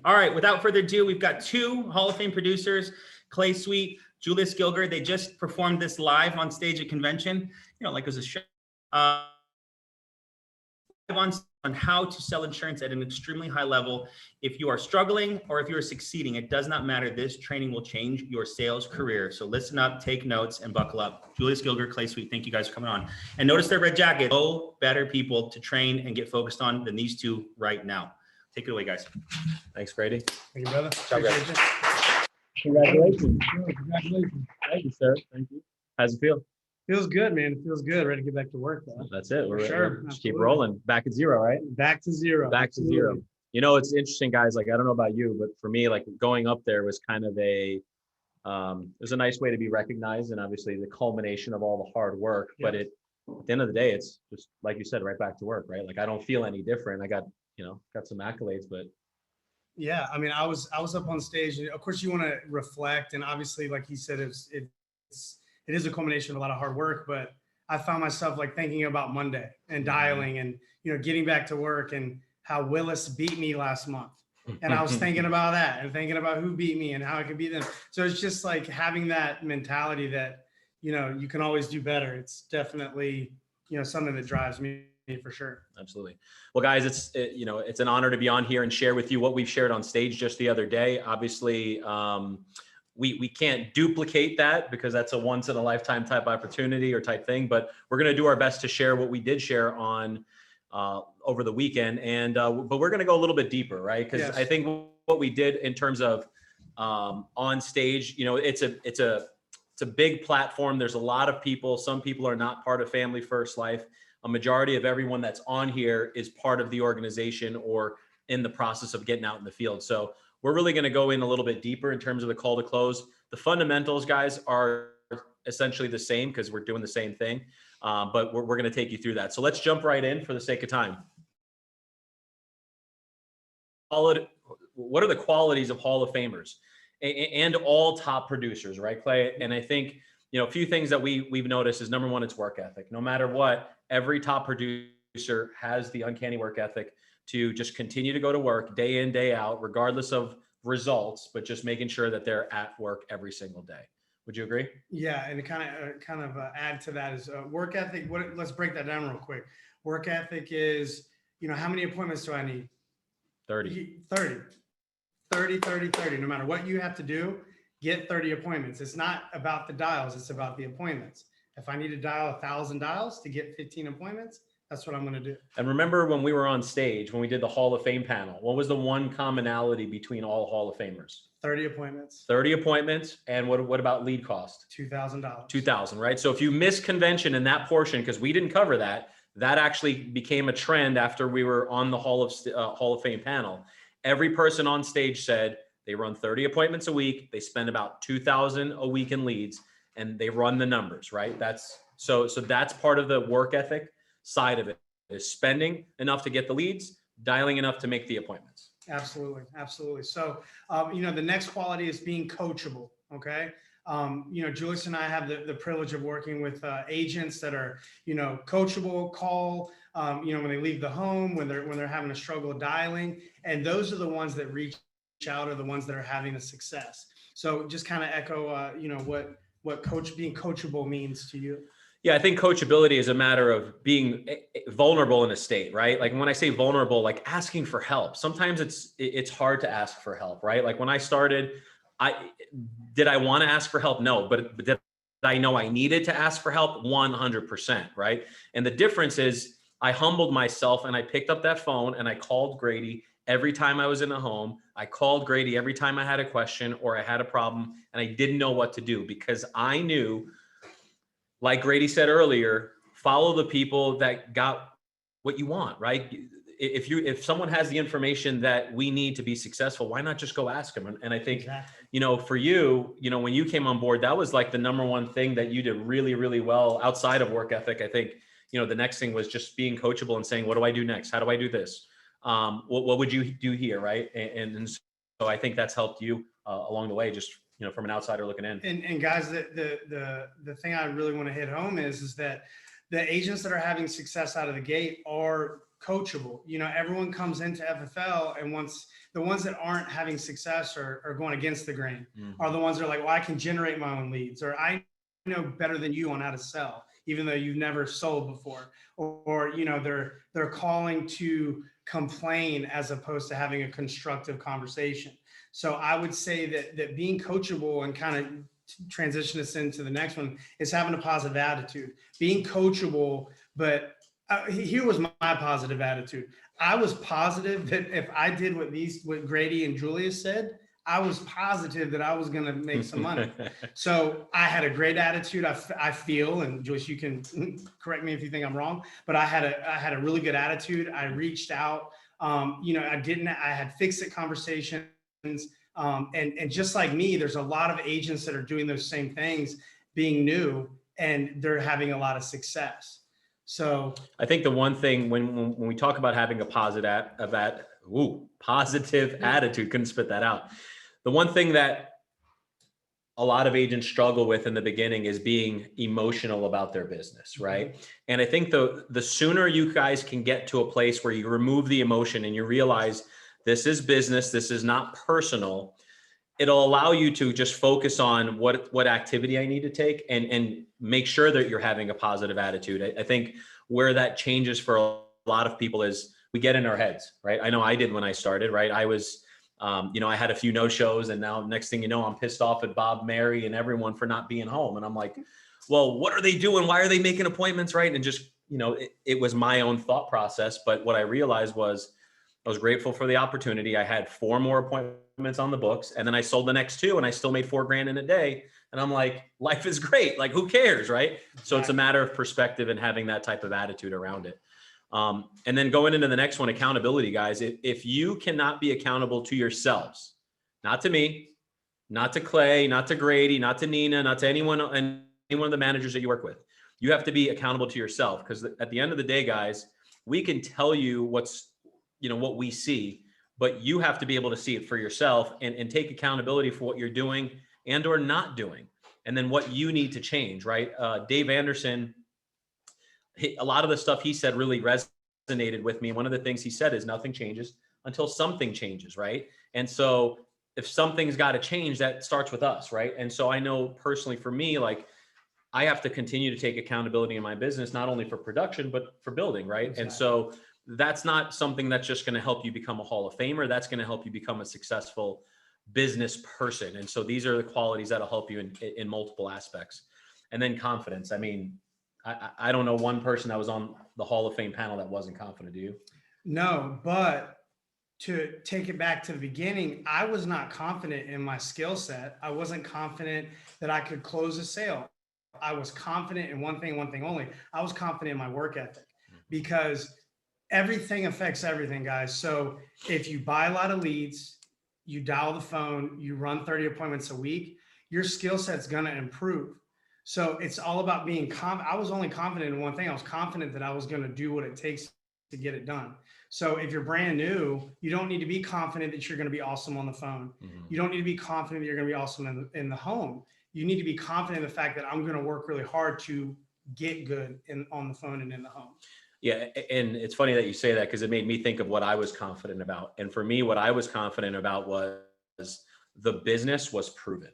All right, without further ado, we've got two Hall of Fame producers, Clay Sweet, Julius Gilgur. They just performed this live on stage at convention, like it was a show. On how to sell insurance at an extremely high level. If you are struggling or if you are succeeding, it does not matter. This training will change your sales career. So listen up, take notes, and buckle up. Julius Gilgur, Clay Sweet, thank you guys for coming on. And notice their red jacket. No better people to train and get focused on than these two right now. Take it away, guys. Thanks, Grady. Thank you, brother. Congratulations. Congratulations. Thank you, sir. Thank you. How's it feel? Feels good, man. It feels good. Ready to get back to work, though. That's it. We're just keep rolling. Back at zero, right? Back to zero. Back to zero. It's interesting, guys. Like, I don't know about you, but for me, like going up there was kind of it was a nice way to be recognized, and obviously the culmination of all the hard work. Yeah. But at the end of the day, it's just like you said, right back to work, right? Like I don't feel any different. I got some accolades, but yeah, I mean, I was up on stage, and of course you want to reflect, and obviously, like he said, it is a culmination of a lot of hard work, but I found myself like thinking about Monday and dialing and, getting back to work and how Willis beat me last month. And I was thinking about that and thinking about who beat me and how I could beat them. So it's just like having that mentality that, you can always do better. It's definitely, something that drives me for sure. Absolutely. Well, guys, it's an honor to be on here and share with you what we've shared on stage just the other day. Obviously, we can't duplicate that because that's a once in a lifetime type opportunity or type thing, but we're going to do our best to share what we did share on over the weekend. And but we're going to go a little bit deeper, right? Because yes. I think what we did in terms of on stage, it's a big platform. There's a lot of people. Some people are not part of Family First Life. A majority of everyone that's on here is part of the organization or in the process of getting out in the field. So we're really going to go in a little bit deeper in terms of the call to close. The fundamentals, guys, are essentially the same because we're doing the same thing, but we're going to take you through that. So let's jump right in for the sake of time. What are the qualities of Hall of Famers and all top producers, right, Clay? And I think, a few things that we've noticed is, number one, it's work ethic. No matter what, every top producer has the uncanny work ethic to just continue to go to work day in, day out, regardless of results, but just making sure that they're at work every single day. Would you agree? Yeah, and to kind of add to that is work ethic. Let's break that down real quick. Work ethic is, how many appointments do I need? 30. 30. No matter what you have to do, get 30 appointments. It's not about the dials. It's about the appointments. If I need to dial 1,000 dials to get 15 appointments, that's what I'm going to do. And remember when we were on stage, when we did the Hall of Fame panel, what was the one commonality between all Hall of Famers? 30 appointments. 30 appointments. And what about lead cost? $2,000. 2,000, right? So if you miss convention in that portion, because we didn't cover that, that actually became a trend after we were on the Hall of Fame panel. Every person on stage said they run 30 appointments a week. They spend about 2,000 a week in leads, and they run the numbers, right? So that's part of the work ethic side of it, is spending enough to get the leads, dialing enough to make the appointments. Absolutely. So, the next quality is being coachable. Okay. Julius and I have the privilege of working with agents that are, coachable, call, when they leave the home, when they're having a struggle dialing, and those are the ones that reach out, are the ones that are having the success. So just kind of echo, what being coachable means to you. Yeah, I think coachability is a matter of being vulnerable in a state, right? Like when I say vulnerable, like asking for help. Sometimes it's hard to ask for help, right? Like when I started, did I want to ask for help? No, but did I know I needed to ask for help? 100%, right? And the difference is I humbled myself and I picked up that phone and I called Grady every time I was in a home. I called Grady every time I had a question or I had a problem and I didn't know what to do, because I knew, like Grady said earlier, follow the people that got what you want, right? If someone has the information that we need to be successful, why not just go ask them? And I think, exactly. For you, when you came on board, that was like the number one thing that you did really, really well outside of work ethic. I think, the next thing was just being coachable and saying, what do I do next? How do I do this? What would you do here, right? And so I think that's helped you along the way, just from an outsider looking in. And guys, the thing I really want to hit home is that the agents that are having success out of the gate are coachable. You know, everyone comes into FFL and once the ones that aren't having success or going against the grain are the ones that are like, well, I can generate my own leads, or I know better than you on how to sell, even though you've never sold before, or you know, they're calling to complain as opposed to having a constructive conversation. So I would say that being coachable, and kind of transition us into the next one, is having a positive attitude, being coachable. But here was my positive attitude. I was positive that if I did what Grady and Julius said, I was positive that I was going to make some money. So I had a great attitude. I feel, and Joyce, you can correct me if you think I'm wrong, but I had a really good attitude. I reached out. You know, I had fix-it conversations. And just like me, there's a lot of agents that are doing those same things, being new, and they're having a lot of success. So I think the one thing when we talk about having a positive attitude, couldn't spit that out. The one thing that a lot of agents struggle with in the beginning is being emotional about their business, right? And I think the sooner you guys can get to a place where you remove the emotion and you realize this is business, this is not personal, it'll allow you to just focus on what activity I need to take and make sure that you're having a positive attitude. I think where that changes for a lot of people is we get in our heads, right? I know I did when I started, right? I was, you know, I had a few no-shows, and now next thing you know, I'm pissed off at Bob, Mary, and everyone for not being home. And I'm like, well, what are they doing? Why are they making appointments, right? And just, you know, it was my own thought process. But what I realized was I was grateful for the opportunity. I had 4 more appointments on the books, and then I sold the next 2, and I still made $4,000 in a day. And I'm like, life is great. Like, who cares, right? Exactly. So it's a matter of perspective and having that type of attitude around it. And then going into the next one, accountability, guys. If you cannot be accountable to yourselves, not to me, not to Clay, not to Grady, not to Nina, not to anyone of the managers that you work with, you have to be accountable to yourself. Because at the end of the day, guys, we can tell you what we see, but you have to be able to see it for yourself and take accountability for what you're doing and or not doing, and then what you need to change, right? Dave Anderson, a lot of the stuff he said really resonated with me. One of the things he said is nothing changes until something changes, right? And so if something's got to change, that starts with us, right? And so I know personally for me, like, I have to continue to take accountability in my business, not only for production, but for building, right? Exactly. And so that's not something that's just going to help you become a Hall of Famer. That's going to help you become a successful business person. And so these are the qualities that'll help you in multiple aspects. And then confidence. I mean, I don't know one person that was on the Hall of Fame panel that wasn't confident. Do you? No, but to take it back to the beginning, I was not confident in my skill set. I wasn't confident that I could close a sale. I was confident in one thing only. I was confident in my work ethic, because everything affects everything, guys. So if you buy a lot of leads, you dial the phone, you run 30 appointments a week, your skill set's going to improve. So it's all about being confident. I was only confident in one thing. I was confident that I was going to do what it takes to get it done. So if you're brand new, you don't need to be confident that you're going to be awesome on the phone. You don't need to be confident that you're going to be awesome in the home. You need to be confident in the fact that I'm going to work really hard to get good on the phone and in the home. Yeah. And it's funny that you say that, because it made me think of what I was confident about. And for me, what I was confident about was the business was proven.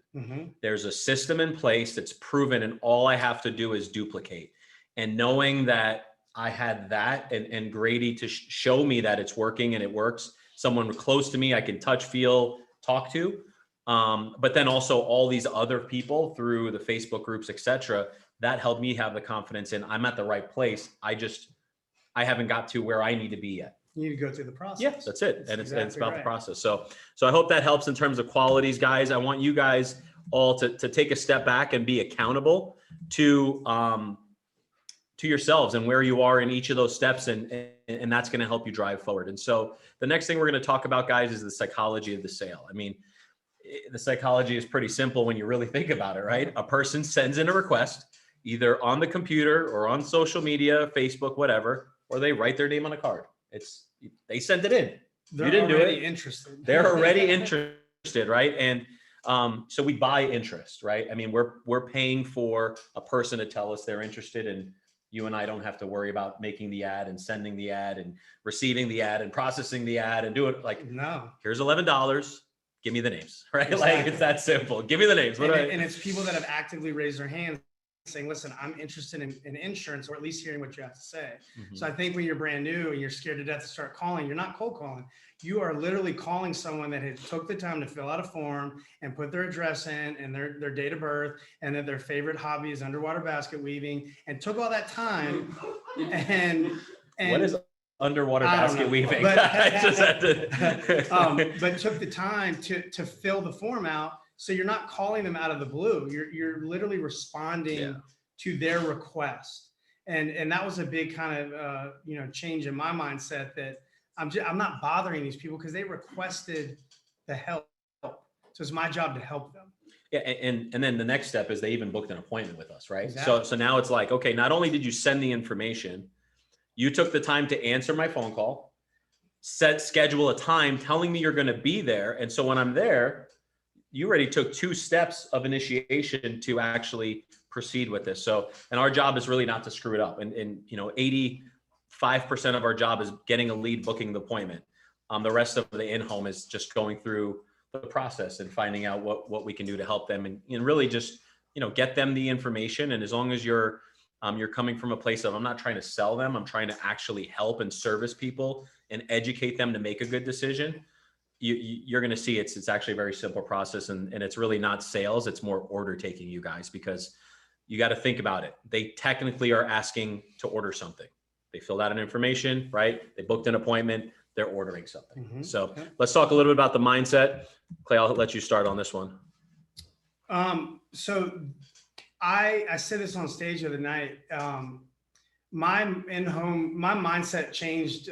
There's a system in place that's proven, and all I have to do is duplicate. And knowing that I had that and Grady to show me that it's working and it works, someone close to me I can touch, feel, talk to. But then also all these other people through the Facebook groups, etc., that helped me have the confidence in I'm at the right place. I haven't got to where I need to be yet. You need to go through the process. Yes, that's it. And it's about the process. So I hope that helps in terms of qualities, guys. I want you guys all to take a step back and be accountable to yourselves and where you are in each of those steps. And that's going to help you drive forward. And so the next thing we're going to talk about, guys, is the psychology of the sale. I mean, the psychology is pretty simple when you really think about it, right? A person sends in a request either on the computer or on social media, Facebook, whatever, or they write their name on a card. They sent it in. They're you didn't do it. Interested. They're already interested, right? And so we buy interest, right? I mean, we're paying for a person to tell us they're interested, and You and I don't have to worry about making the ad and sending the ad and receiving the ad and processing the ad and do it. Like, No. here's $11. Give me the names, right? Exactly. Like, it's that simple. Give me the names. And it's people that have actively raised their hands saying, listen, I'm interested in insurance, or at least hearing what you have to say. So I think when you're brand new and you're scared to death to start calling, you're not cold calling. You are literally calling someone that had took the time to fill out a form and put their address in and their date of birth, and that their favorite hobby is underwater basket weaving, and took all that time and what is underwater basket weaving? But, I just had to... but took the time to fill the form out. So you're not calling them out of the blue. You're literally responding to their request. And that was a big kind of, change in my mindset, that I'm not bothering these people because they requested the help. So it's my job to help them. Yeah. And then the next step is they even booked an appointment with us, right? Exactly. So now it's like, okay, not only did you send the information, you took the time to answer my phone call, schedule a time telling me you're going to be there. And so when I'm there, you already took 2 steps of initiation to actually proceed with this. So, and our job is really not to screw it up. And 85% of our job is getting a lead, booking the appointment. The rest of the in-home is just going through the process and finding out what we can do to help them, and really just, get them the information. And as long as you're coming from a place of, I'm not trying to sell them, I'm trying to actually help and service people and educate them to make a good decision. You're going to see it's actually a very simple process, and it's really not sales. It's more order taking, you guys, because you got to think about it. They technically are asking to order something. They filled out an information, right? They booked an appointment. They're ordering something. So let's talk a little bit about the mindset. Clay, I'll let you start on this one. So I said this on stage the other night. My mindset changed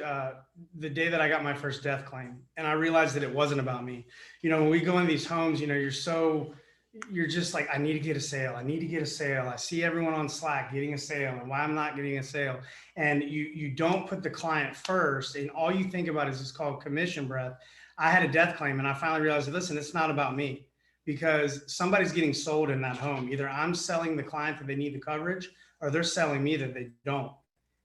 the day that I got my first death claim, and I realized that it wasn't about me. When we go in these homes, you're just like, I need to get a sale. I need to get a sale. I see everyone on Slack getting a sale, and why I'm not getting a sale. And you don't put the client first, and all you think about is it's called commission breath. I had a death claim, and I finally realized, listen, it's not about me, because somebody's getting sold in that home. Either I'm selling the client that they need the coverage, or they're selling me that they don't.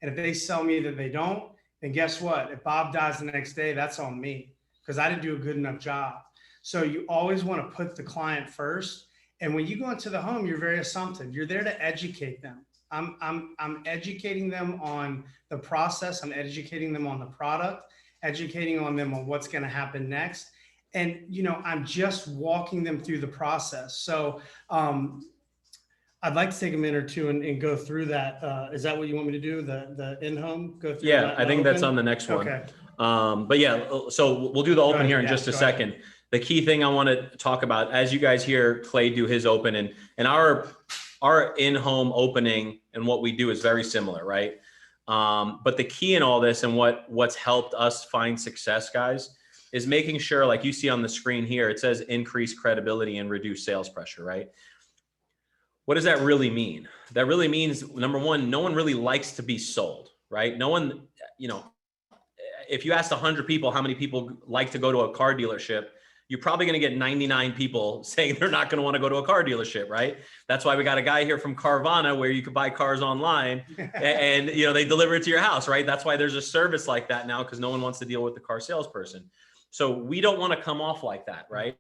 And if they sell me that they don't, then guess what? If Bob dies the next day, that's on me, because I didn't do a good enough job. So you always want to put the client first. And when you go into the home, you're very assumptive. You're there to educate them. I'm educating them on the process. I'm educating them on the product, educating on them on what's going to happen next. And, I'm just walking them through the process. So, I'd like to take a minute or two and go through that. Is that what you want me to do? The in-home, go through? Yeah, I think that's on the next one. Okay. But yeah, so we'll do the open here in just a second. The key thing I want to talk about, as you guys hear Clay do his open, and our in-home opening and what we do is very similar, right? But the key in all this and what's helped us find success, guys, is making sure, like you see on the screen here, it says increase credibility and reduce sales pressure, right? What does that really mean? That really means, number one, no one really likes to be sold, right? No one, if you asked 100 people how many people like to go to a car dealership, you're probably going to get 99 people saying they're not going to want to go to a car dealership, right? That's why we got a guy here from Carvana where you could buy cars online and they deliver it to your house, right? That's why there's a service like that now, because no one wants to deal with the car salesperson. So we don't want to come off like that, right?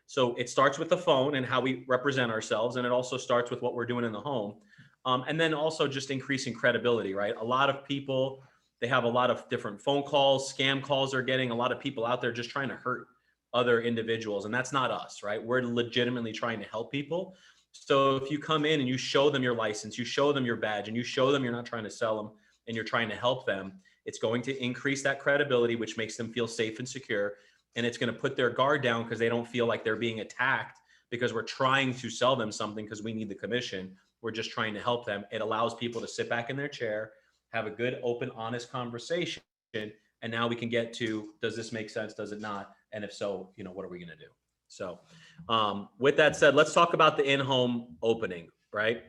So it starts with the phone and how we represent ourselves. And it also starts with what we're doing in the home. And then also just increasing credibility, right? A lot of people, they have a lot of different phone calls, scam calls they're getting, a lot of people out there just trying to hurt other individuals. And that's not us, right? We're legitimately trying to help people. So if you come in and you show them your license, you show them your badge, and you show them you're not trying to sell them and you're trying to help them, it's going to increase that credibility, which makes them feel safe and secure. And it's going to put their guard down because they don't feel like they're being attacked because we're trying to sell them something because we need the commission. We're just trying to help them. It allows people to sit back in their chair, have a good, open, honest conversation. And now we can get to, does this make sense? Does it not? And if so, what are we going to do? So with that said, let's talk about the in-home opening, right?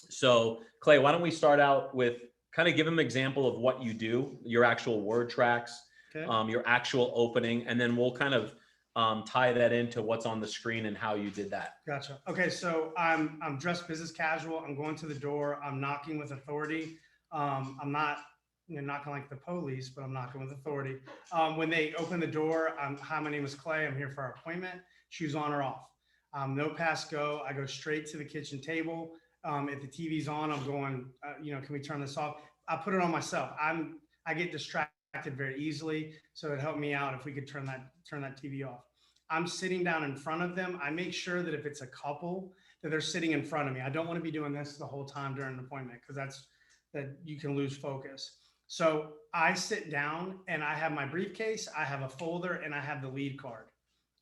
So Clay, why don't we start out with kind of give them an example of what you do, your actual word tracks, okay, your actual opening, and then we'll kind of tie that into what's on the screen and how you did that. Gotcha. Okay, so I'm dressed business casual. I'm going to the door. I'm knocking with authority. I'm not knocking like the police, but I'm knocking with authority. When they open the door, hi, my name is Clay. I'm here for our appointment. Shoes on or off. No pass go. I go straight to the kitchen table. If the TV's on, I'm going, can we turn this off? I put it on myself. I get distracted very easily, so it helped me out if we could turn that TV off. I'm sitting down in front of them. I make sure that if it's a couple, that they're sitting in front of me. I don't want to be doing this the whole time during an appointment, because that you can lose focus. So I sit down and I have my briefcase, I have a folder, and I have the lead card.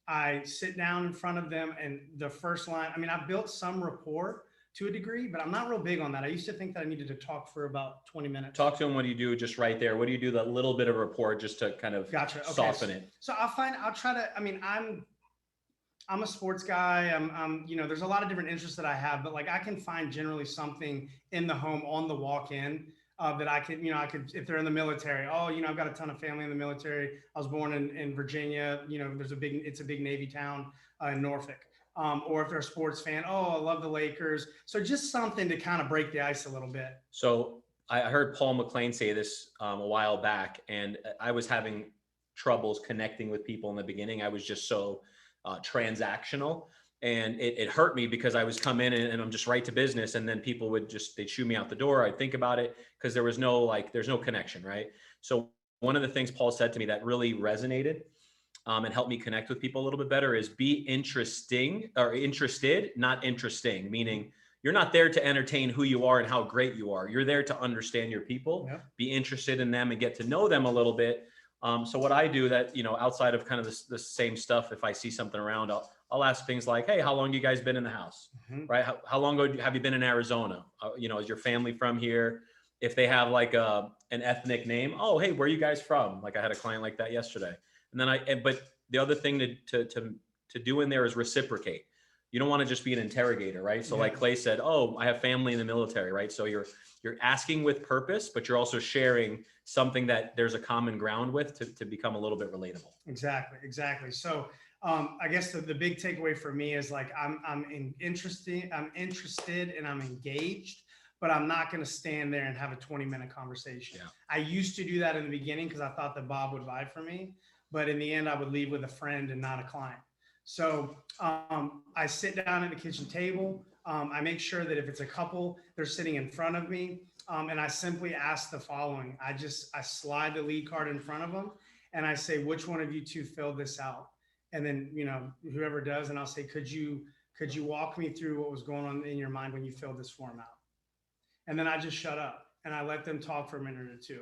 I sit down in front of them, and the first line, I've built some rapport to a degree, but I'm not real big on that. I used to think that I needed to talk for about 20 minutes. Talk to them. What do you do just right there? What do you do? That little bit of rapport just to kind of soften it. So I'll try to, I'm a sports guy. I'm there's a lot of different interests that I have, but like I can find generally something in the home on the walk-in that I could, if they're in the military, I've got a ton of family in the military. I was born in Virginia. It's a big Navy town in Norfolk. Or if they're a sports fan, I love the Lakers. So just something to kind of break the ice a little bit. So I heard Paul McLean say this a while back, and I was having troubles connecting with people in the beginning. I was just so transactional, and it hurt me because I was come in and I'm just right to business, and then people they'd shoo me out the door. I'd think about it because there's no connection, right? So one of the things Paul said to me that really resonated and helped me connect with people a little bit better is be interested, not interesting, meaning you're not there to entertain who you are and how great you are. You're there to understand your people, be interested in them and get to know them a little bit. So what I do that, outside of kind of the same stuff, if I see something around, I'll ask things like, hey, how long have you guys been in the house? Mm-hmm. Right? How long ago have you been in Arizona? Is your family from here? If they have like an ethnic name, oh, hey, where are you guys from? Like I had a client like that yesterday. And then but the other thing to do in there is reciprocate. You don't want to just be an interrogator, right? So like Clay said, I have family in the military, right? So you're asking with purpose, but you're also sharing something that there's a common ground with to become a little bit relatable. Exactly. So I guess the big takeaway for me is like, I'm interested and I'm engaged, but I'm not going to stand there and have a 20-minute conversation. Yeah. I used to do that in the beginning because I thought that Bob would buy for me, but in the end I would leave with a friend and not a client. So I sit down at the kitchen table. I make sure that if it's a couple, they're sitting in front of me. And I simply ask the following. I slide the lead card in front of them and I say, which one of you two filled this out? And then, whoever does, and I'll say, could you walk me through what was going on in your mind when you filled this form out? And then I just shut up and I let them talk for a minute or two.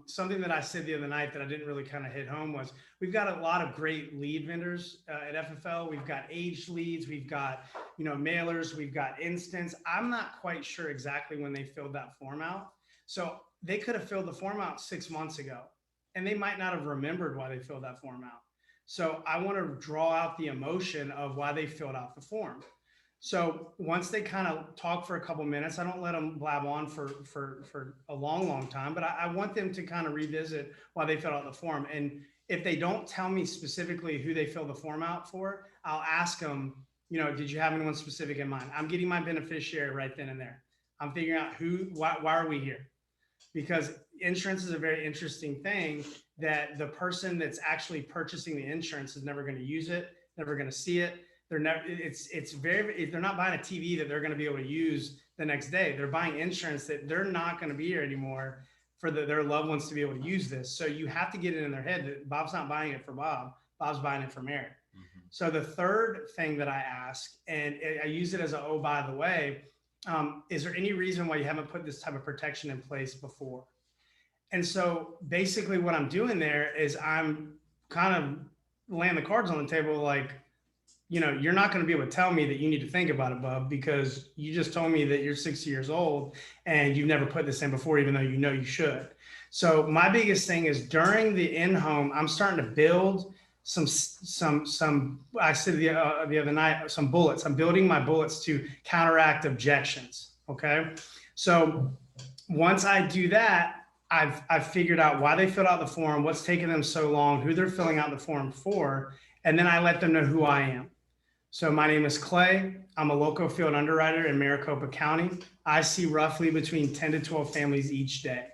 Something that I said the other night that I didn't really kind of hit home was we've got a lot of great lead vendors at FFL. We've got aged leads, we've got, mailers, we've got instants. I'm not quite sure exactly when they filled that form out. So they could have filled the form out 6 months ago and they might not have remembered why they filled that form out. So I want to draw out the emotion of why they filled out the form. So once they kind of talk for a couple minutes, I don't let them blab on for a long time, but I want them to kind of revisit why they filled out the form. And if they don't tell me specifically who they filled the form out for, I'll ask them, did you have anyone specific in mind? I'm getting my beneficiary right then and there. I'm figuring out why are we here? Because insurance is a very interesting thing that the person that's actually purchasing the insurance is never going to use it, never going to see it. They're not buying a TV that they're going to be able to use the next day. They're buying insurance that they're not going to be here anymore for their loved ones to be able to use this. So you have to get it in their head that Bob's not buying it for Bob. Bob's buying it for Mary. Mm-hmm. So the third thing that I ask, and I use it as a, by the way, is there any reason why you haven't put this type of protection in place before? And so basically what I'm doing there is I'm kind of laying the cards on the table like, you're not going to be able to tell me that you need to think about it, Bub, because you just told me that you're 60 years old and you've never put this in before, even though you should. So my biggest thing is during the in-home, I'm starting to build some I said the other night, some bullets. I'm building my bullets to counteract objections. Okay. So once I do that, I've figured out why they filled out the form, what's taking them so long, who they're filling out the form for, and then I let them know who I am. So my name is Clay. I'm a local field underwriter in Maricopa County. I see roughly between 10 to 12 families each day.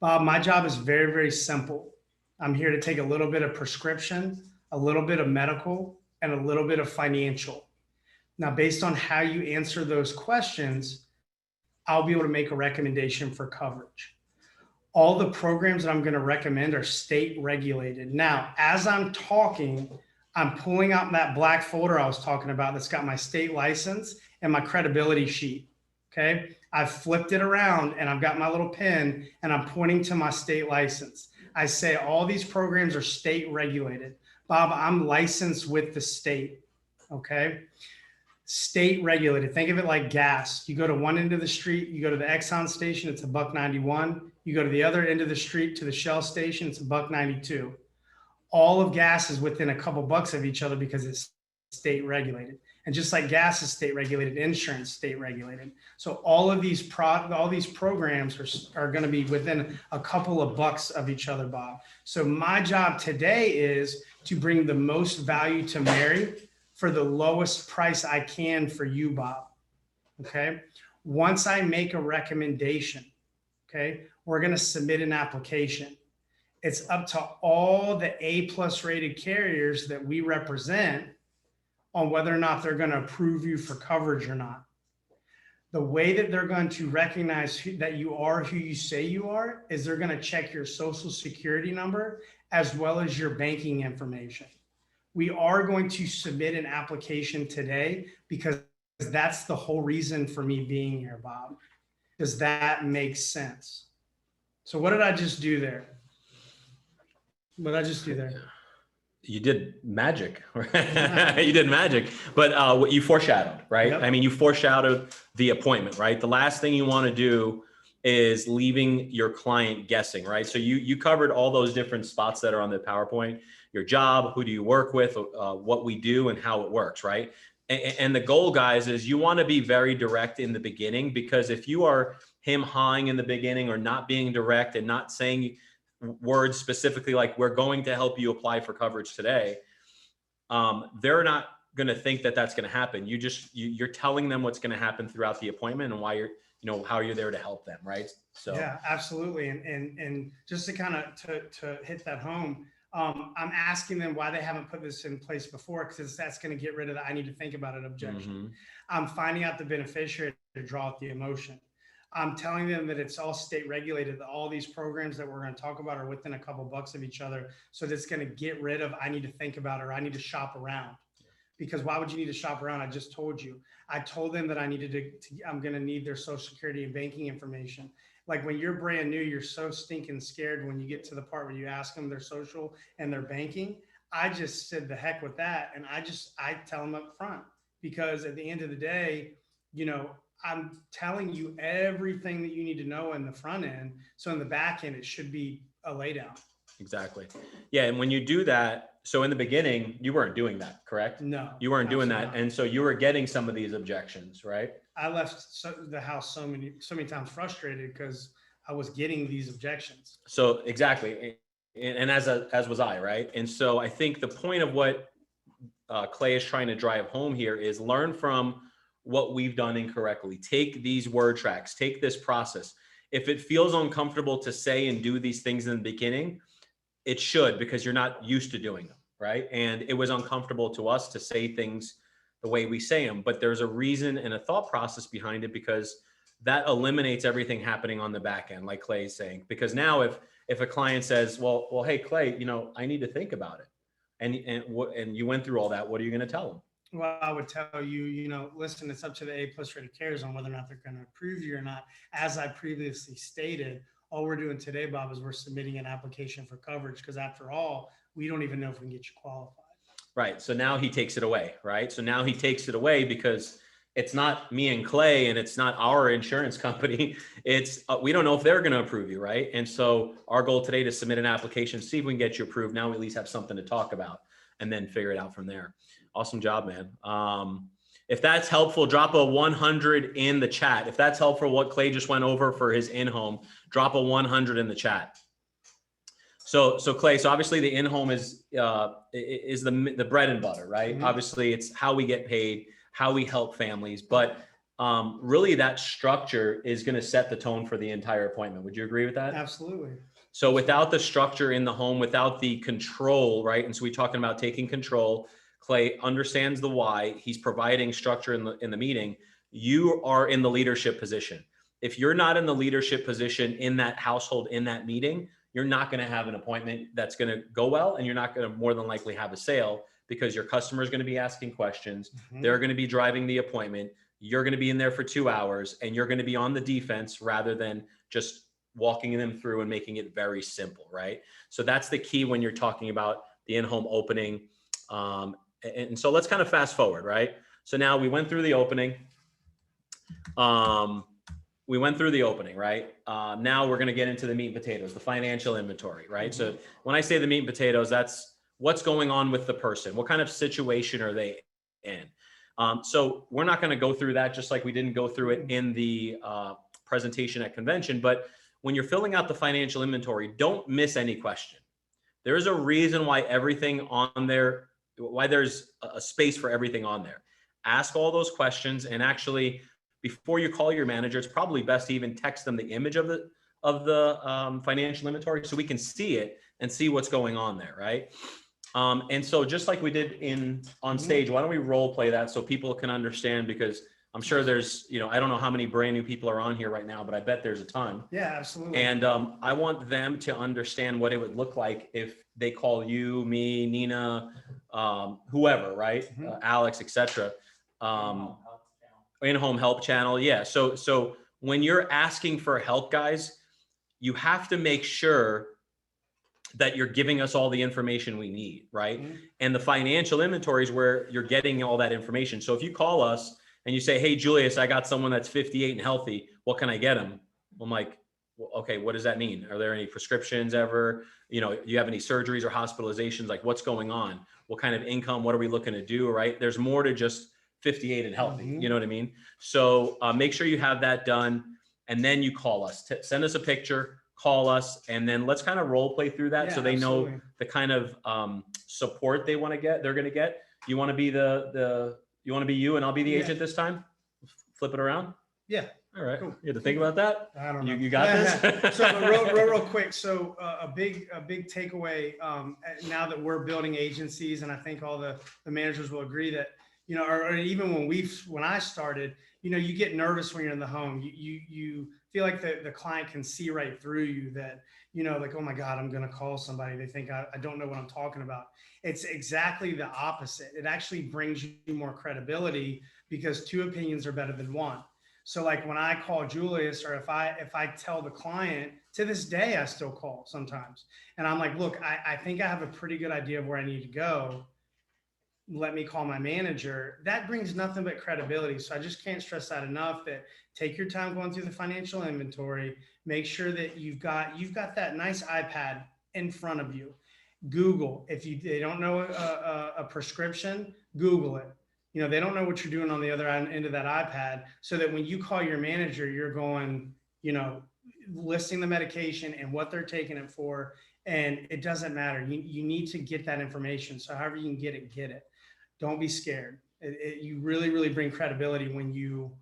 Bob, my job is very, very simple. I'm here to take a little bit of prescription, a little bit of medical, and a little bit of financial. Now, based on how you answer those questions, I'll be able to make a recommendation for coverage. All the programs that I'm going to recommend are state regulated. Now, as I'm talking, I'm pulling out that black folder I was talking about that's got my state license and my credibility sheet. Okay. I've flipped it around and I've got my little pen and I'm pointing to my state license. I say all these programs are state regulated. Bob, I'm licensed with the state. Okay. State regulated. Think of it like gas. You go to one end of the street, you go to the Exxon station, it's $1.91. You go to the other end of the street to the Shell station, it's $1.92. All of gas is within a couple bucks of each other because it's state regulated. And just like gas is state regulated, insurance state regulated. So all these programs are going to be within a couple of bucks of each other, Bob. So my job today is to bring the most value to Mary for the lowest price I can for you, Bob. Okay. Once I make a recommendation, okay, we're going to submit an application. It's up to all the A+ rated carriers that we represent on whether or not they're going to approve you for coverage or not. The way that they're going to recognize that you are who you say you are is they're going to check your social security number as well as your banking information. We are going to submit an application today because that's the whole reason for me being here, Bob. Does that make sense? So what did I just do there? What did I just do there? You did magic. You did magic, but what you foreshadowed, right? Yep. I mean, you foreshadowed the appointment, right? The last thing you want to do is leaving your client guessing, right? So you covered all those different spots that are on the PowerPoint, your job, who do you work with, what we do and how it works, right? And the goal, guys, is you want to be very direct in the beginning, because if you are hawing in the beginning or not being direct and not saying words specifically like we're going to help you apply for coverage today, they're not going to think that that's going to happen. You're telling them what's going to happen throughout the appointment and why how you're there to help them, right? So yeah, absolutely. And just to kind of to hit that home, I'm asking them why they haven't put this in place before, because that's going to get rid of the I need to think about it objection. Mm-hmm. I'm finding out the beneficiary to draw out the emotion. I'm telling them that it's all state regulated, that all these programs that we're going to talk about are within a couple bucks of each other. So that's going to get rid of I need to think about it, or I need to shop around. Because why would you need to shop around? I just told you. I told them that I needed I'm going to need their social security and banking information. Like when you're brand new, you're so stinking scared when you get to the part where you ask them their social and their banking. I just said the heck with that. And I tell them up front, because at the end of the day, I'm telling you everything that you need to know in the front end. So in the back end, it should be a laydown. Exactly. Yeah. And when you do that, so in the beginning, you weren't doing that, correct? No, you weren't doing that. not. And so you were getting some of these objections, right? I left the house so many times frustrated because I was getting these objections. So exactly. And as was I, right? And so I think the point of what Clay is trying to drive home here is learn from what we've done incorrectly. Take these word tracks, take this process. If it feels uncomfortable to say and do these things in the beginning, it should, because you're not used to doing them, right? And it was uncomfortable to us to say things the way we say them, but there's a reason and a thought process behind it, because that eliminates everything happening on the back end, like Clay is saying. Because now if a client says, well, hey, Clay, I need to think about it. And you went through all that, what are you going to tell them? Well, I would tell you, listen, it's up to the A+ rated carriers on whether or not they're going to approve you or not. As I previously stated, all we're doing today, Bob, is we're submitting an application for coverage, because after all, we don't even know if we can get you qualified. Right. So now he takes it away, right? So now he takes it away because it's not me and Clay, and it's not our insurance company. It's we don't know if they're going to approve you, right? And so our goal today to submit an application, see if we can get you approved. Now we at least have something to talk about, and then figure it out from there. Awesome job, man. If that's helpful, drop a 100 in the chat. If that's helpful, what Clay just went over for his in-home, drop a 100 in the chat. So Clay, so obviously the in-home is the bread and butter, right? Mm-hmm. Obviously it's how we get paid, how we help families, but really that structure is going to set the tone for the entire appointment. Would you agree with that? Absolutely. So without the structure in the home, without the control, right? And so we're talking about taking control. Clay understands the why. He's providing structure in the meeting. You are in the leadership position. If you're not in the leadership position in that household, in that meeting, you're not going to have an appointment that's going to go well, and you're not going to more than likely have a sale, because your customer is going to be asking questions. Mm-hmm. They're going to be driving the appointment. You're going to be in there for 2 hours, and you're going to be on the defense rather than just walking them through and making it very simple, right? So that's the key when you're talking about the in-home opening. And so let's kind of fast forward, right? So now we went through the opening. Right? Now we're going to get into the meat and potatoes, the financial inventory, right? Mm-hmm. So when I say the meat and potatoes, that's what's going on with the person. What kind of situation are they in? So we're not going to go through that, just like we didn't go through it in the presentation at convention. But when you're filling out the financial inventory, don't miss any question. There's a reason why everything on there, why there's a space for everything on there. Ask all those questions, and actually, before you call your manager, it's probably best to even text them the image of the financial inventory so we can see it and see what's going on there, right? And so just like we did on stage, why don't we role play that so people can understand, because I'm sure there's, I don't know how many brand new people are on here right now, but I bet there's a ton. Yeah, absolutely. And I want them to understand what it would look like if they call you, me, Nina, whoever, right? Mm-hmm. Alex, etc. In-home help channel. Yeah. So when you're asking for help, guys, you have to make sure that you're giving us all the information we need, right? Mm-hmm. And the financial inventory is where you're getting all that information. So if you call us and you say, hey, Julius, I got someone that's 58 and healthy, what can I get him? I'm like, well, okay, what does that mean? Are there any prescriptions ever? Do you have any surgeries or hospitalizations? Like, what's going on? What kind of income? What are we looking to do, right? There's more to just 58 and healthy. Mm-hmm. You know what I mean? So make sure you have that done. And then you call us, send us a picture, call us, and then let's kind of role play through that. Yeah, so they know the kind of support they're going to get. You want to be you want to be you and I'll be the agent this time? Flip it around? Yeah. All right. Cool. You had to think about that? I don't know. You got this? So real quick. So a big takeaway now that we're building agencies, and I think all the managers will agree that, or even when I started, you get nervous when you're in the home. You feel like the client can see right through you, that, like, oh my God, I'm going to call somebody. They think I don't know what I'm talking about. It's exactly the opposite. It actually brings you more credibility, because 2 opinions are better than 1. So like when I call Julius, or if I tell the client, to this day, I still call sometimes. And I'm like, look, I think I have a pretty good idea of where I need to go. Let me call my manager. That brings nothing but credibility. So I just can't stress that enough, that take your time going through the financial inventory. Make sure that you've got that nice iPad in front of you. Google. If they don't know a prescription, Google it. They don't know what you're doing on the other end of that iPad, so that when you call your manager, you're going, listing the medication and what they're taking it for. And it doesn't matter. You need to get that information. So however you can get it. Don't be scared. You really, really bring credibility when you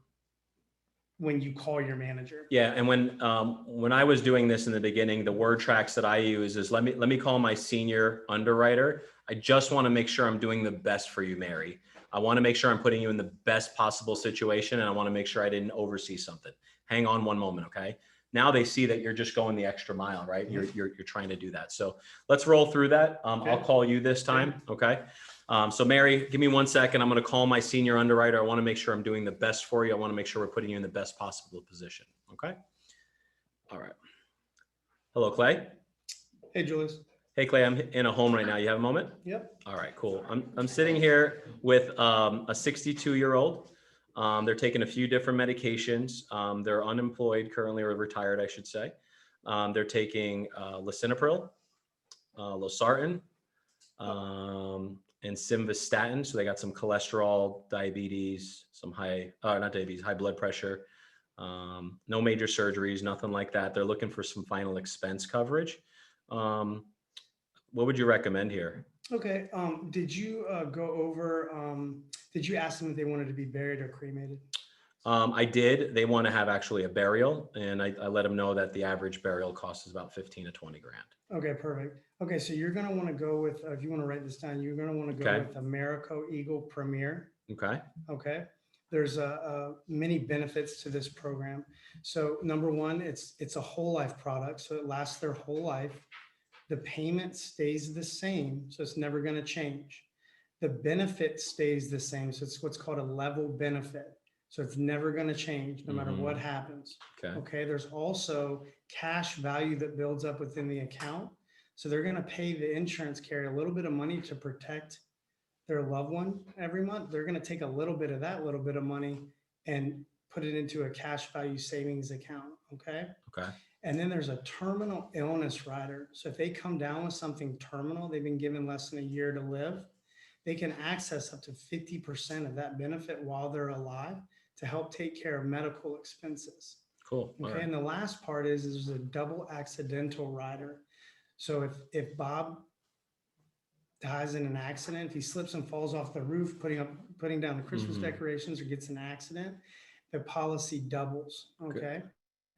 call your manager. Yeah. And when I was doing this in the beginning, the word tracks that I use is let me call my senior underwriter. I just want to make sure I'm doing the best for you, Mary. I want to make sure I'm putting you in the best possible situation, and I want to make sure I didn't oversee something. Hang on one moment, okay? Now they see that you're just going the extra mile, right? You're trying to do that. So let's roll through that. I'll call you this time, okay? So Mary, give me 1 second. I'm going to call my senior underwriter. I want to make sure I'm doing the best for you. I want to make sure we're putting you in the best possible position, okay? All right. Hello, Clay. Hey, Julius. Hey, Clay, I'm in a home right now. You have a moment? Yep. All right, cool. I'm sitting here with a 62-year-old. They're taking a few different medications. They're unemployed currently, or retired, I should say. They're taking lisinopril, losartan, and simvastatin. So they got some cholesterol, diabetes, some high blood pressure. No major surgeries, nothing like that. They're looking for some final expense coverage. What would you recommend here? Okay. Did you go over, did you ask them if they wanted to be buried or cremated? I did. They want to have actually a burial, and I let them know that the average burial cost is about 15 to 20 grand. Okay, perfect. Okay, so you're going to want to go with, if you want to write this down, you're going to want to go Okay. with Americo Eagle Premier. Okay. Okay. There's many benefits to this program. So number one, it's a whole life product. So it lasts their whole life. The payment stays the same. So it's never going to change. The benefit stays the same. So it's what's called a level benefit. So it's never going to change no matter what happens. Okay. Okay. There's also cash value that builds up within the account. So they're going to pay the insurance carrier a little bit of money to protect their loved one every month. They're going to take a little bit of that little bit of money and put it into a cash value savings account. Okay. Okay. And then there's a terminal illness rider. So if they come down with something terminal, they've been given less than a year to live, they can access up to 50% of that benefit while they're alive to help take care of medical expenses. Cool. Okay. Right. And the last part is there's a double accidental rider. So if Bob dies in an accident, if he slips and falls off the roof, putting down the Christmas decorations, or gets an accident, the policy doubles. Okay.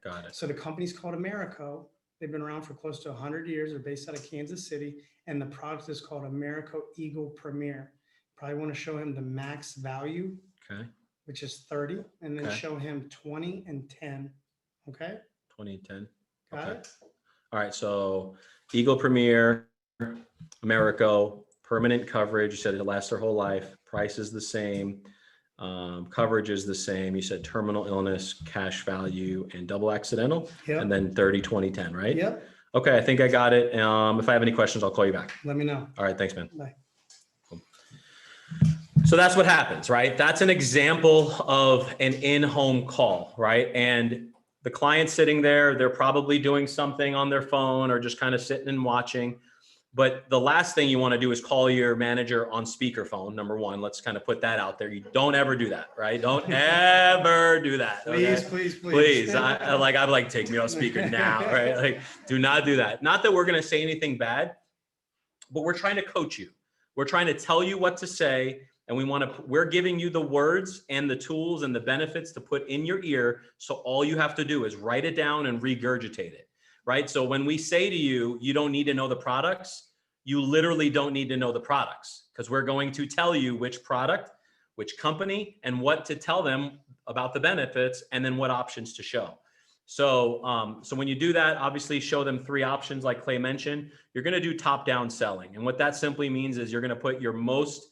Got it. So the company's called Americo. They've been around for close to 100 years. They're based out of Kansas City, and the product is called Americo Eagle Premier. Probably want to show him the max value, Okay. which is 30, and then Okay. show him 20 and 10. Okay. 20 and 10. Got Okay. it? All right. So Eagle Premier, Americo, permanent coverage. You said it lasts their whole life. Price is the same. Coverage is the same. You said terminal illness, cash value, and double accidental. Yep. And then 30, 20, 10, right? Yep. Okay. I think I got it. If I have any questions, I'll call you back. Let me know. All right. Thanks, man. Bye. So that's what happens, right? That's an example of an in-home call, right? And the client's sitting there, they're probably doing something on their phone or just kind of sitting and watching. But the last thing you want to do is call your manager on speakerphone. Number one, let's kind of put that out there. You don't ever do that, right? Don't ever do that. Okay? Please. I'd like take me off speaker now, right? Like, do not do that. Not that we're going to say anything bad, but we're trying to coach you. We're trying to tell you what to say. And we're giving you the words and the tools and the benefits to put in your ear. So all you have to do is write it down and regurgitate it, right? So when we say to you, you don't need to know the products, you literally don't need to know the products, because we're going to tell you which product, which company, and what to tell them about the benefits, and then what options to show. So, so when you do that, obviously show them 3 options like Clay mentioned. You're going to do top-down selling. And what that simply means is you're going to put your most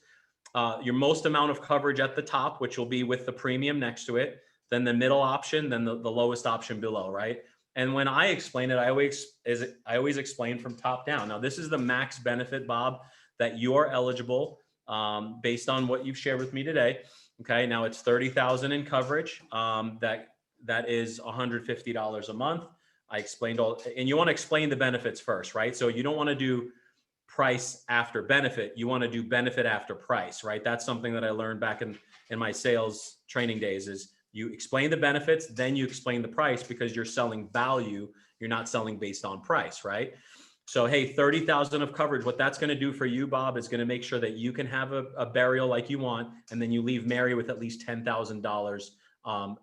amount of coverage at the top, which will be with the premium next to it, then the middle option, then the lowest option below, right? And when I explain it, I always explain from top down. Now, this is the max benefit, Bob, that you are eligible based on what you've shared with me today. Okay, now it's $30,000 in coverage. That is $150 a month. I explained and you want to explain the benefits first, right? So you don't want to do price after benefit. You want to do benefit after price, right? That's something that I learned back in my sales training days is you explain the benefits, then you explain the price, because you're selling value. You're not selling based on price, right? So, hey, 30,000 of coverage, what that's going to do for you, Bob, is going to make sure that you can have a burial like you want. And then you leave Mary with at least $10,000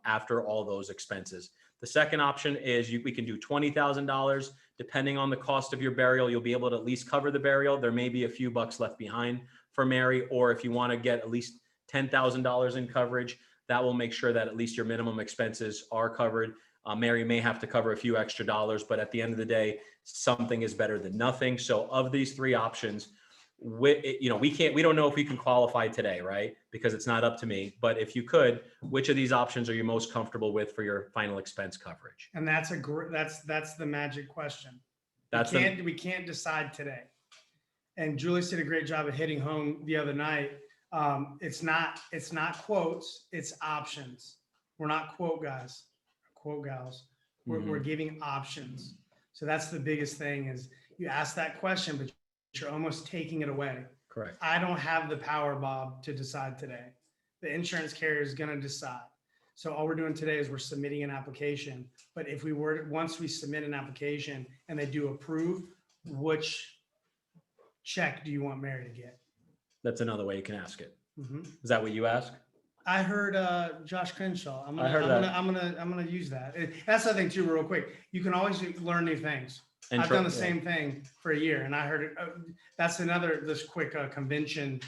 after all those expenses. The second option is we can do $20,000. Depending on the cost of your burial, you'll be able to at least cover the burial. There may be a few bucks left behind for Mary, or if you want to get at least $10,000 in coverage, that will make sure that at least your minimum expenses are covered. Mary may have to cover a few extra dollars, but at the end of the day, something is better than nothing. So of these 3 options, we don't know if we can qualify today, right? Because it's not up to me. But if you could, which of these options are you most comfortable with for your final expense coverage? And that's the magic question. We can't decide today. And Julius did a great job of hitting home the other night. It's not quotes, it's options. We're not quote guys, quote gals. We're giving options. So that's the biggest thing is you ask that question, but you're almost taking it away. Correct. I don't have the power, Bob, to decide today. The insurance carrier is going to decide. So all we're doing today is we're submitting an application. But if we were, once we submit an application and they do approve, which check do you want Mary to get? That's another way you can ask it. Mhm. Is that what you ask? I heard Josh Crenshaw. I'm I heard that. I'm gonna use that. That's the thing too, real quick. You can always learn new things. And I've done the same thing for a year, and I heard it. That's another this quick convention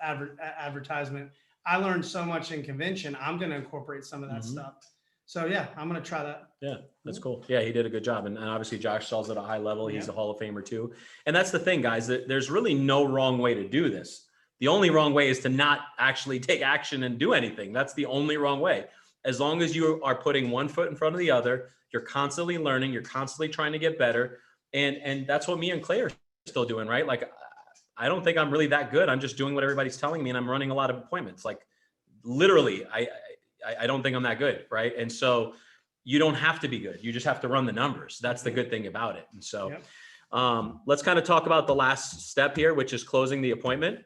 advertisement. I learned so much in convention. I'm going to incorporate some of that stuff. So yeah, I'm going to try that. Yeah, that's cool. Yeah, he did a good job. And obviously Josh sells at a high level. He's a Hall of Famer too. And that's the thing, guys, that there's really no wrong way to do this. The only wrong way is to not actually take action and do anything. That's the only wrong way. As long as you are putting one foot in front of the other, you're constantly learning, you're constantly trying to get better. And that's what me and Clay are still doing, right? Like, I don't think I'm really that good. I'm just doing what everybody's telling me, and I'm running a lot of appointments. Like literally, I don't think I'm that good, right? And so you don't have to be good. You just have to run the numbers. That's the good thing about it. And so let's kind of talk about the last step here, which is closing the appointment.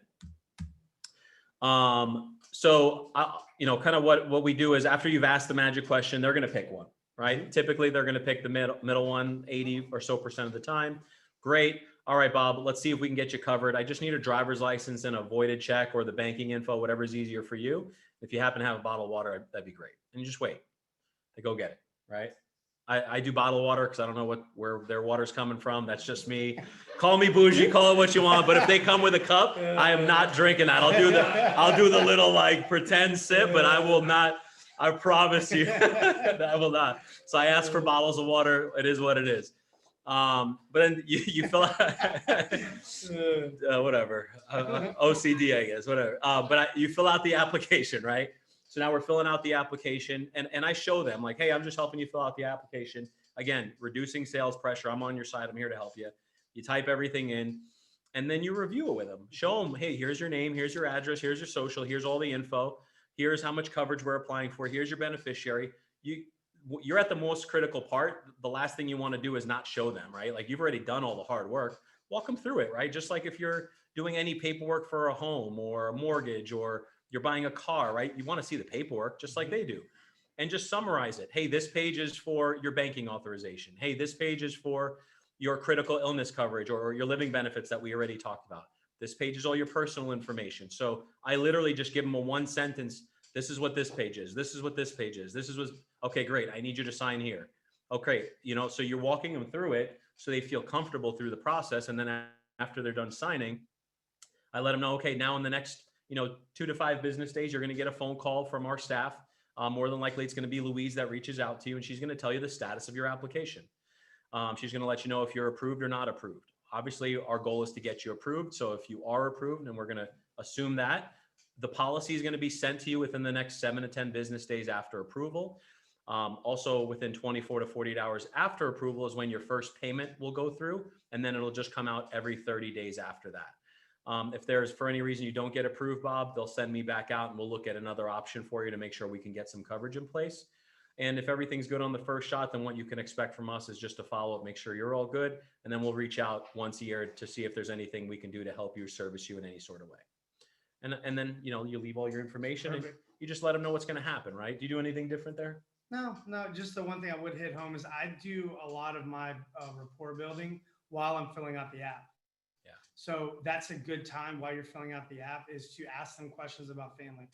You know, kind of what we do is after you've asked the magic question, they're going to pick one, right? Typically, they're going to pick the middle one 80% or so of the time. Great. All right, Bob, let's see if we can get you covered. I just need a driver's license and a voided check or the banking info, whatever's easier for you. If you happen to have a bottle of water, that'd be great. And you just wait. They go get it, right? I do bottled water because I don't know where their water's coming from. That's just me. Call me bougie, call it what you want. But if they come with a cup, I am not drinking that. I'll do the little like pretend sip, but I will not. I promise you, I will not. So I ask for bottles of water. It is what it is. But then you fill out whatever OCD, I guess, whatever. You fill out the application, right? So now we're filling out the application, and I show them like, hey, I'm just helping you fill out the application. Again, reducing sales pressure. I'm on your side. I'm here to help you. You type everything in, and then you review it with them. Show them, hey, here's your name, here's your address, here's your social, here's all the info, here's how much coverage we're applying for, here's your beneficiary. You're at the most critical part. The last thing you want to do is not show them, right? Like you've already done all the hard work. Walk them through it, right? Just like if you're doing any paperwork for a home or a mortgage or you're buying a car, right? You want to see the paperwork just like they do. And just summarize it. Hey, this page is for your banking authorization. Hey, this page is for your critical illness coverage or your living benefits that we already talked about. This page is all your personal information. So I literally just give them a one sentence. This is what this page is. This is what this page is. This is what, okay, great. I need you to sign here. Okay. You know, so you're walking them through it so they feel comfortable through the process. And then after they're done signing, I let them know, okay, now in the next, 2 to 5 business days, you're going to get a phone call from our staff. More than likely, it's going to be Louise that reaches out to you, and she's going to tell you the status of your application. She's going to let you know if you're approved or not approved. Obviously, our goal is to get you approved. So if you are approved, and we're going to assume that, the policy is going to be sent to you within the next 7 to 10 business days after approval. Also, within 24 to 48 hours after approval is when your first payment will go through, and then it'll just come out every 30 days after that. If there's, for any reason, you don't get approved, Bob, they'll send me back out and we'll look at another option for you to make sure we can get some coverage in place. And if everything's good on the first shot, then what you can expect from us is just to follow up, make sure you're all good. And then we'll reach out once a year to see if there's anything we can do to help you or service you in any sort of way. And then, you leave all your information. Perfect. And you just let them know what's going to happen, right? Do you do anything different there? No, just the one thing I would hit home is I do a lot of my rapport building while I'm filling out the app. So that's a good time while you're filling out the app is to ask them questions about family,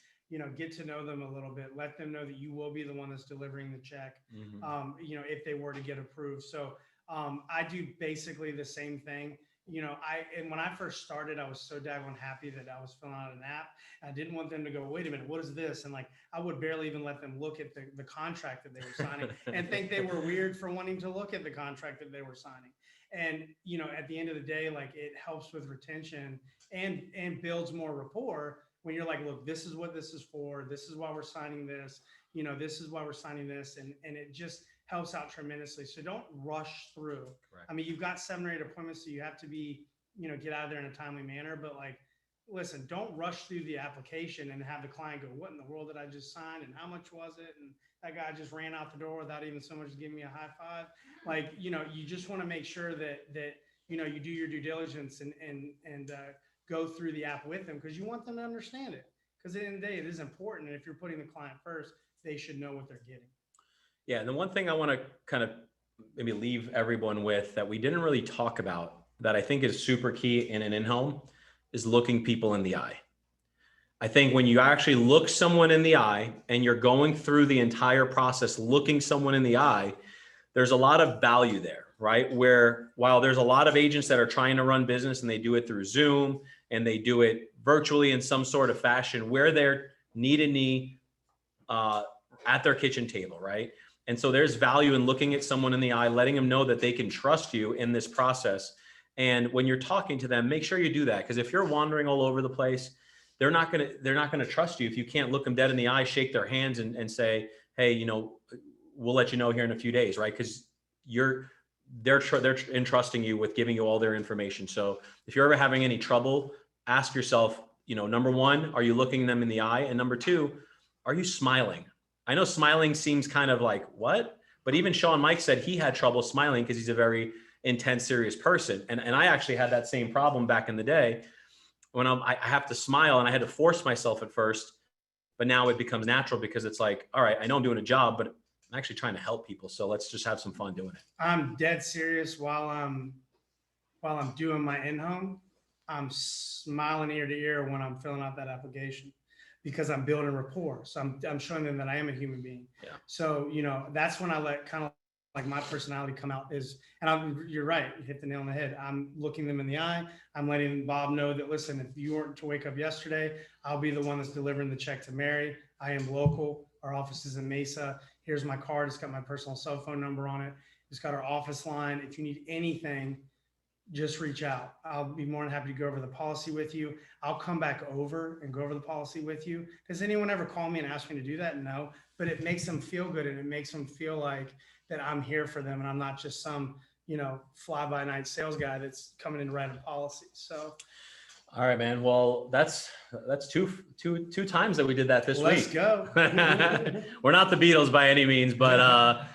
get to know them a little bit, let them know that you will be the one that's delivering the check, if they were to get approved. So I do basically the same thing. And when I first started, I was so daggone happy that I was filling out an app. I didn't want them to go, wait a minute, what is this? And I would barely even let them look at the contract that they were signing and think they were weird for wanting to look at the contract that they were signing. And, at the end of the day, it helps with retention and builds more rapport when you're like, look, this is what this is for. This is why we're signing this, this is why we're signing this. And it just helps out tremendously. So don't rush through. Correct. I mean, you've got 7 or 8 appointments, so you have to be, get out of there in a timely manner. But listen, don't rush through the application and have the client go, what in the world did I just sign? And how much was it? And that guy just ran out the door without even so much as giving me a high five. You just want to make sure that you do your due diligence and go through the app with them because you want them to understand it. Because at the end of the day, it is important. And if you're putting the client first, they should know what they're getting. Yeah. And the one thing I want to kind of maybe leave everyone with that we didn't really talk about that I think is super key in an in-home is looking people in the eye. I think when you actually look someone in the eye and you're going through the entire process, looking someone in the eye, there's a lot of value there, right? Where while there's a lot of agents that are trying to run business and they do it through Zoom and they do it virtually in some sort of fashion, where they're knee to knee at their kitchen table, right? And so there's value in looking at someone in the eye, letting them know that they can trust you in this process. And when you're talking to them, make sure you do that. Because if you're wandering all over the place, they're not gonna trust you if you can't look them dead in the eye, shake their hands, and say, hey, you know, we'll let you know here in a few days, right? Because they're entrusting you with giving you all their information. So if you're ever having any trouble, ask yourself, you know, number one, are you looking them in the eye? And number two, are you smiling? I know smiling seems kind of like, what? But even Sean Mike said he had trouble smiling because he's a very intense, serious person. And I actually had that same problem back in the day when I have to smile, and I had to force myself at first, but now it becomes natural because it's like, all right, I know I'm doing a job, but I'm actually trying to help people. So let's just have some fun doing it. I'm dead serious while I'm doing my in-home. I'm smiling ear to ear when I'm filling out that application because I'm building rapport. So I'm showing them that I am a human being. Yeah. So, you know, that's when I let kind of like my personality come out you're right. You hit the nail on the head. I'm looking them in the eye. I'm letting Bob know that, listen, if you weren't to wake up yesterday, I'll be the one that's delivering the check to Mary. I am local. Our office is in Mesa. Here's my card. It's got my personal cell phone number on it. It's got our office line. If you need anything, just reach out. I'll be more than happy to go over the policy with you. I'll come back over and go over the policy with you. Does anyone ever call me and ask me to do that? No, but it makes them feel good, and it makes them feel like that I'm here for them and I'm not just some, you know, fly by night sales guy that's coming in to write a policy. So. All right, man. Well, that's two times that we did that this week. Let's go. We're not the Beatles by any means, but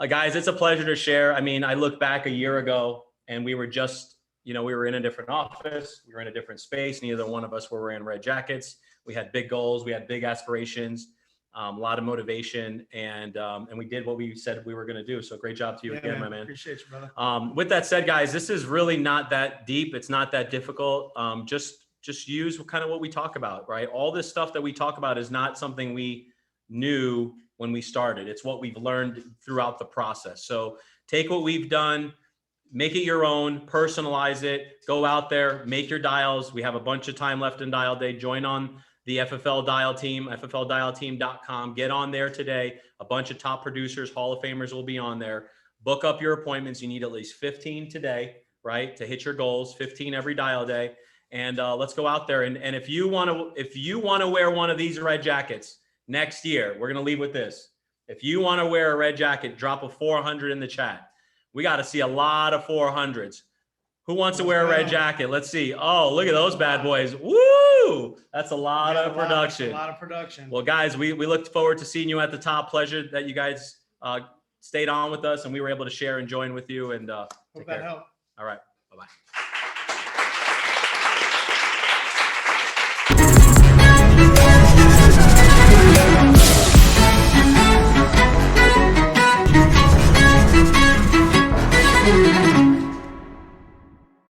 guys, it's a pleasure to share. I mean, I look back a year ago and we were just, you know, we were in a different office, we were in a different space. Neither one of us were wearing red jackets. We had big goals, we had big aspirations, a lot of motivation, and we did what we said we were going to do. So great job to you again, my man. Appreciate you, brother. With that said, guys, this is really not that deep. It's not that difficult. Just use kind of what we talk about, right? All this stuff that we talk about is not something we knew when we started. It's what we've learned throughout the process. So take what we've done, make it your own, personalize it, go out there, make your dials. We have a bunch of time left in dial day. Join on the FFL dial team, ffldialteam.com. Get on there today. A bunch of top producers, Hall of Famers will be on there. Book up your appointments. You need at least 15 today, right? To hit your goals, 15 every dial day. And let's go out there. And if you want to wear one of these red jackets next year, we're going to leave with this. If you want to wear a red jacket, drop a 400 in the chat. We got to see a lot of 400s. Who wants to wear a red jacket? Let's see. Oh, look at those bad boys. Woo! That's a lot of production. A lot of production. Well, guys, we look forward to seeing you at the top. Pleasure that you guys stayed on with us and we were able to share and join with you. And hope that helped. All right. Bye-bye.